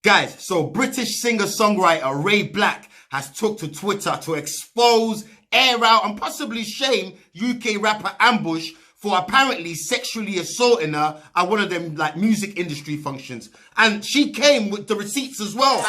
Guys, so British singer-songwriter Ray Black has took to Twitter to expose, air out and possibly shame UK rapper Ambush for apparently sexually assaulting her at one of them like music industry functions. And she came with the receipts as well.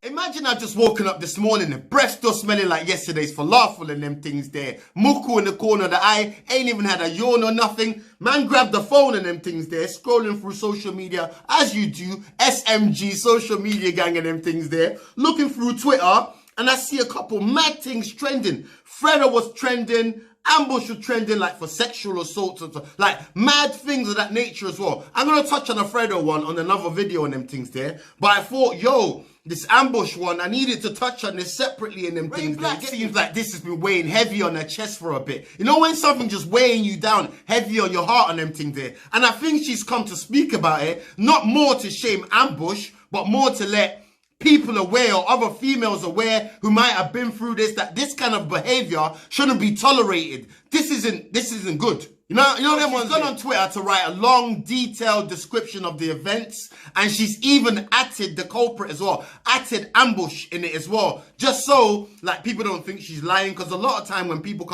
Imagine I just woken up this morning and breath still smelling like yesterday's falafel and them things there. Muku in the corner of the eye, ain't even had a yawn or nothing. Man grabbed the phone and them things there, scrolling through social media as you do, SMG, social media gang and them things there, looking through Twitter, and I see a couple mad things trending. Freda was trending, Ambush was trending like for sexual assaults and stuff, like mad things of that nature as well. I'm going to touch on a Freda one on another video and them things there, but I thought, yo, this Ambush one, I needed to touch on this separately in them things. Black seems like this has been weighing heavy on her chest for a bit. You know when something just weighing you down, heavy on your heart on them things there? And I think she's come to speak about it, not more to shame Ambush, but more to let people aware or other females aware who might have been through this, that this kind of behavior shouldn't be tolerated. This isn't good. You know them ones. She's gone on Twitter to write a long, detailed description of the events, and she's even added the culprit as well, added Ambush in it as well, just so like people don't think she's lying. Because a lot of time when people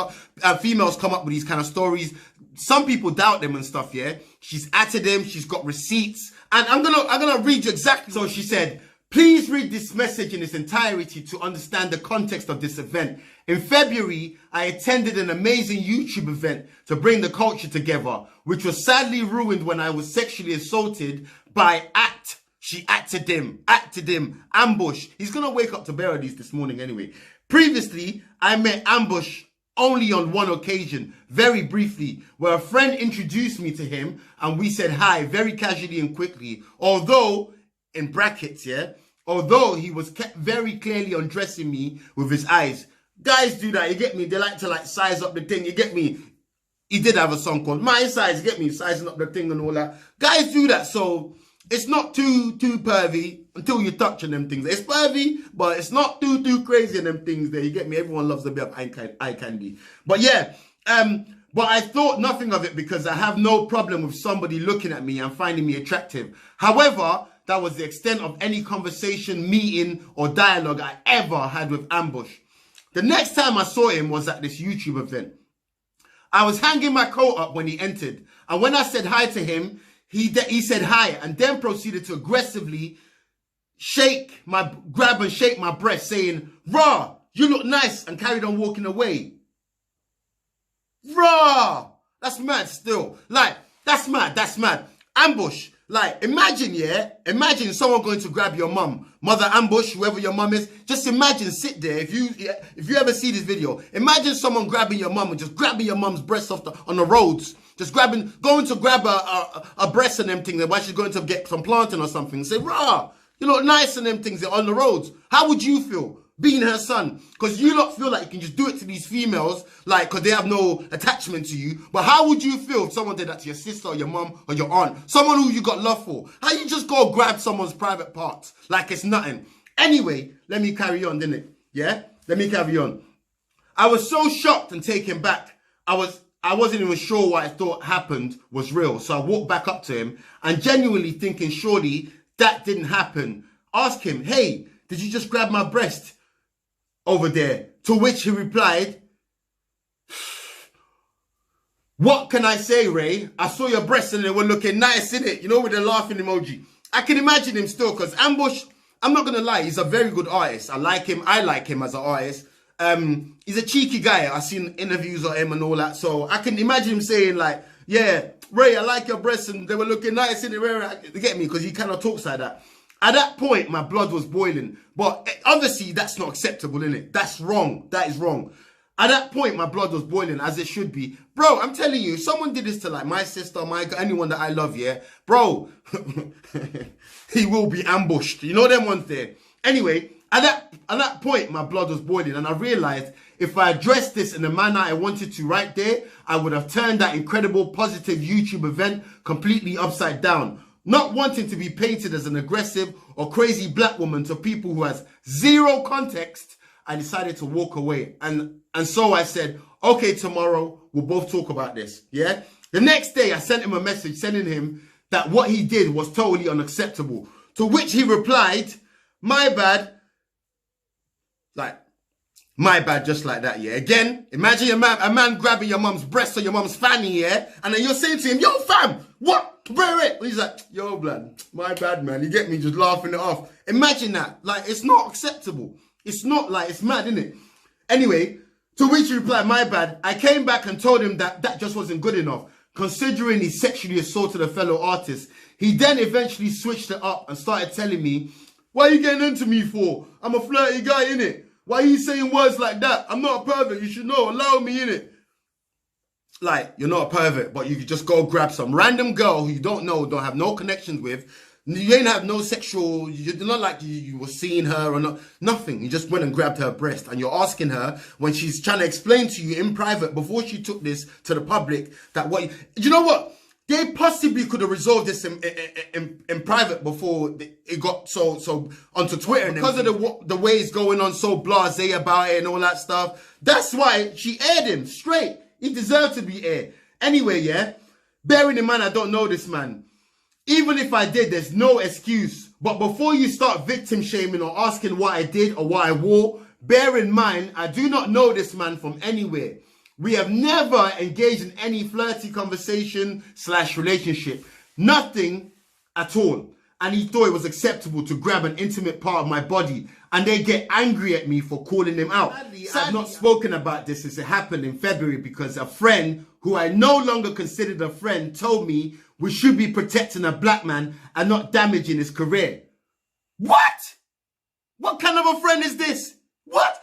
females come up with these kind of stories, some people doubt them and stuff. Yeah, she's added them. She's got receipts, and I'm gonna read you exactly. So she said, please read this message in its entirety to understand the context of this event. In February, I attended an amazing YouTube event to bring the culture together, which was sadly ruined when I was sexually assaulted by she acted him, Ambush. He's gonna wake up to bear these this morning anyway. Previously, I met Ambush only on one occasion, very briefly, where a friend introduced me to him and we said hi very casually and quickly, although, in brackets, yeah, although he was kept very clearly undressing me with his eyes. Guys do that, you get me? They like to like size up the thing, you get me? He did have a song called My Size, you get me? Sizing up the thing and all that. Guys do that, so it's not too pervy until you touch on them things. It's pervy, but it's not too crazy on them things there, you get me? Everyone loves a bit of eye candy. But yeah, but I thought nothing of it because I have no problem with somebody looking at me and finding me attractive. However, that was the extent of any conversation, meeting, or dialogue I ever had with Ambush. The next time I saw him was at this YouTube event. I was hanging my coat up when he entered, and when I said hi to him, he said hi, and then proceeded to aggressively grab and shake my breast, saying, "Rah, you look nice," and carried on walking away. Rah, that's mad still. Like, that's mad. Ambush. Like, imagine someone going to grab your mum, Mother Ambush, whoever your mum is. Just imagine, sit there, if you ever see this video, imagine someone grabbing your mum and just grabbing your mum's breast on the roads. Just going to grab a breast and them things while she's going to get some planting or something. Say, rah, you look nice and them things on the roads. How would you feel being her son? Because you lot feel like you can just do it to these females, like, because they have no attachment to you. But how would you feel if someone did that to your sister or your mum or your aunt? Someone who you got love for. How you just go grab someone's private parts like it's nothing? Anyway, let me carry on, didn't it? Yeah? Let me carry on. I was so shocked and taken back. I wasn't even sure what I thought happened was real. So I walked back up to him and genuinely thinking, surely that didn't happen. Ask him, hey, did you just grab my breast over there? To which he replied, what can I say, Ray? I saw your breasts and they were looking nice, innit? You know, with the laughing emoji. I can imagine him still, because Ambush, I'm not going to lie, he's a very good artist. I like him as an artist. He's a cheeky guy. I've seen interviews of him and all that. So I can imagine him saying like, yeah, Ray, I like your breasts and they were looking nice, innit? You get me? Because he kind of talks like that. At that point, my blood was boiling. But obviously, that's not acceptable, innit? That's wrong. That is wrong. At that point, my blood was boiling, as it should be. Bro, I'm telling you, if someone did this to like my sister, anyone that I love, yeah? Bro, he will be ambushed. You know them ones there? Anyway, at that point, my blood was boiling. And I realized if I addressed this in the manner I wanted to right there, I would have turned that incredible positive YouTube event completely upside down. Not wanting to be painted as an aggressive or crazy black woman to people who has zero context, I decided to walk away. And so I said, okay, tomorrow we'll both talk about this. Yeah. The next day I sent him a message telling him that what he did was totally unacceptable. To which he replied, my bad. Like, my bad, just like that, yeah. Again, imagine a man grabbing your mum's breast or your mum's fanny, yeah? And then you're saying to him, yo, fam, what? Wait. He's like, yo, blood, my bad, man. You get me, just laughing it off. Imagine that. Like, it's not acceptable. It's not like, it's mad, isn't it? Anyway, to which he replied, my bad. I came back and told him that just wasn't good enough, considering he sexually assaulted a fellow artist. He then eventually switched it up and started telling me, what are you getting into me for? I'm a flirty guy, innit? Why are you saying words like that? I'm not a pervert, you should know. Allow me, innit? Like, you're not a pervert, but you could just go grab some random girl who you don't know, don't have no connections with. You ain't have no sexual, you're not like you were seeing her or not, nothing. You just went and grabbed her breast and you're asking her when she's trying to explain to you in private before she took this to the public that what, you know what? They possibly could have resolved this in private before it got so onto Twitter. And because of the way it's going on, so blasé about it and all that stuff. That's why she aired him straight. He deserved to be aired. Anyway, yeah, bearing in mind I don't know this man. Even if I did, there's no excuse. But before you start victim shaming or asking what I did or what I wore, bear in mind I do not know this man from anywhere. We have never engaged in any flirty conversation / relationship. Nothing at all. And he thought it was acceptable to grab an intimate part of my body. And they get angry at me for calling him out. Sadly, I've not spoken about this since it happened in February because a friend who I no longer considered a friend told me we should be protecting a black man and not damaging his career. What? What kind of a friend is this? What?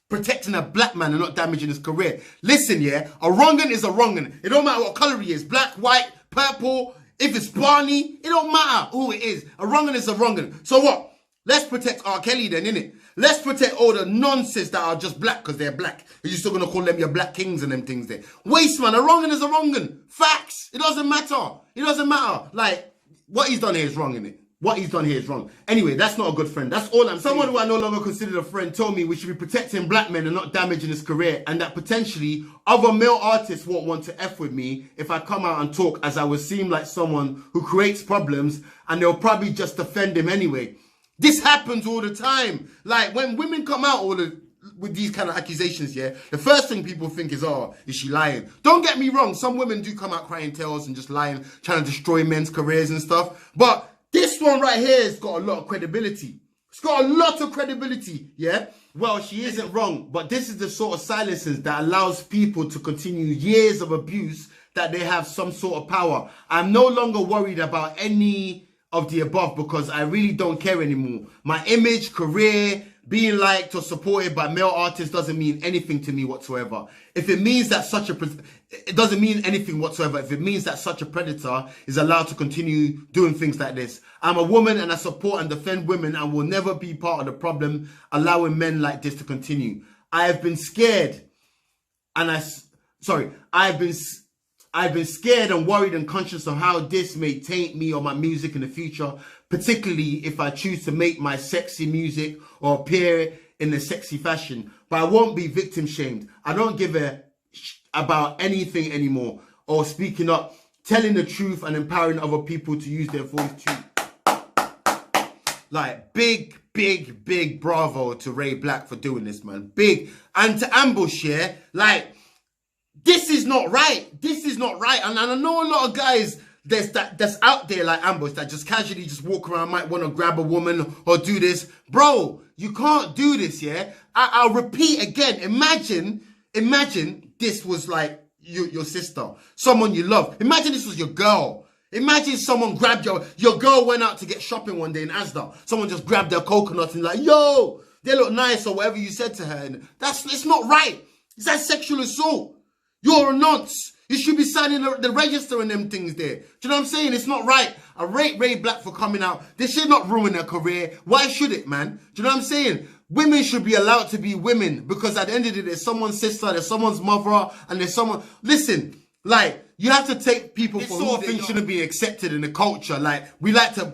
Protecting a black man and not damaging his career. Listen, yeah, a wrong'un is a wrong'un. It don't matter what color he is, black, white, purple, if it's Barney, it don't matter who it is. A wrong'un is a wrong'un. So what? Let's protect R. Kelly then, innit? Let's protect all the nonsense that are just black because they're black. You're still gonna call them your black kings and them things there. Waste, man, a wrong'un is a wrong'un. Facts. It doesn't matter. It doesn't matter. Like, what he's done here is wrong, innit? What he's done here is wrong. Anyway, that's not a good friend. That's all I'm saying. Someone who I no longer considered a friend told me we should be protecting black men and not damaging his career, and that potentially other male artists won't want to F with me if I come out and talk, as I would seem like someone who creates problems and they'll probably just defend him anyway. This happens all the time. Like when women come out with these kind of accusations, yeah, the first thing people think is, oh, is she lying? Don't get me wrong. Some women do come out crying tales and just lying, trying to destroy men's careers and stuff. But this one right here has got a lot of credibility. It's got a lot of credibility, yeah? Well, she isn't wrong, but this is the sort of silences that allows people to continue years of abuse that they have some sort of power. I'm no longer worried about any of the above because I really don't care anymore. My image, career, being liked or supported by male artists doesn't mean anything to me whatsoever. If it means that it doesn't mean anything whatsoever. If it means that such a predator is allowed to continue doing things like this. I'm a woman and I support and defend women and will never be part of the problem allowing men like this to continue. I have been scared and I've been scared and worried and conscious of how this may taint me or my music in the future, particularly if I choose to make my sexy music or appear in a sexy fashion. But I won't be victim shamed. I don't give a about anything anymore, or speaking up, telling the truth and empowering other people to use their voice too. Like, big bravo to Ray Black for doing this, man. Big. And to Ambush, yeah, like, this is not right. This is not right. And I know a lot of guys that's out there like Ambush that just casually just walk around, might want to grab a woman or do this. Bro, you can't do this, yeah? I'll repeat again. Imagine this was like your sister, someone you love. Imagine this was your girl. Imagine someone grabbed your girl went out to get shopping one day in Asda. Someone just grabbed their coconut and like, yo, they look nice or whatever you said to her. And it's not right. It's that sexual assault. You're a nonce. You should be signing the register and them things there. Do you know what I'm saying? It's not right. I rate Ray Black for coming out. This should not ruin their career. Why should it, man? Do you know what I'm saying? Women should be allowed to be women because at the end of the day, there's someone's sister, there's someone's mother, and there's someone... Listen, like, you have to take people for who they shouldn't be accepted in the culture. Like, we like to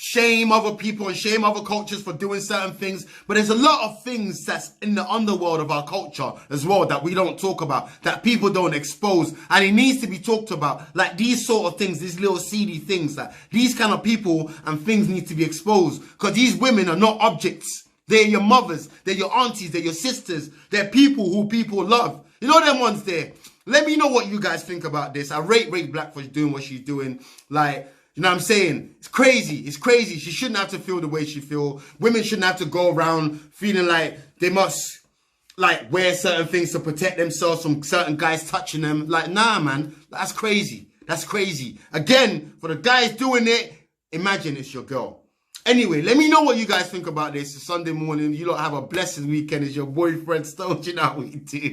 shame other people and shame other cultures for doing certain things. But there's a lot of things that's in the underworld of our culture as well that we don't talk about, that people don't expose. And it needs to be talked about. Like these sort of things, these little seedy things, that these kind of people and things need to be exposed. Because these women are not objects. They're your mothers, they're your aunties, they're your sisters. They're people who people love. You know them ones there. Let me know what you guys think about this. I rate Ray Black for doing what she's doing. Like, you know what I'm saying? It's crazy. It's crazy. She shouldn't have to feel the way she feel. Women shouldn't have to go around feeling like they must like wear certain things to protect themselves from certain guys touching them. Like, nah, man. That's crazy. That's crazy. Again, for the guys doing it, imagine it's your girl. Anyway, let me know what you guys think about this. It's Sunday morning. You lot have a blessed weekend. It's your boyfriend Stone. You know how we do.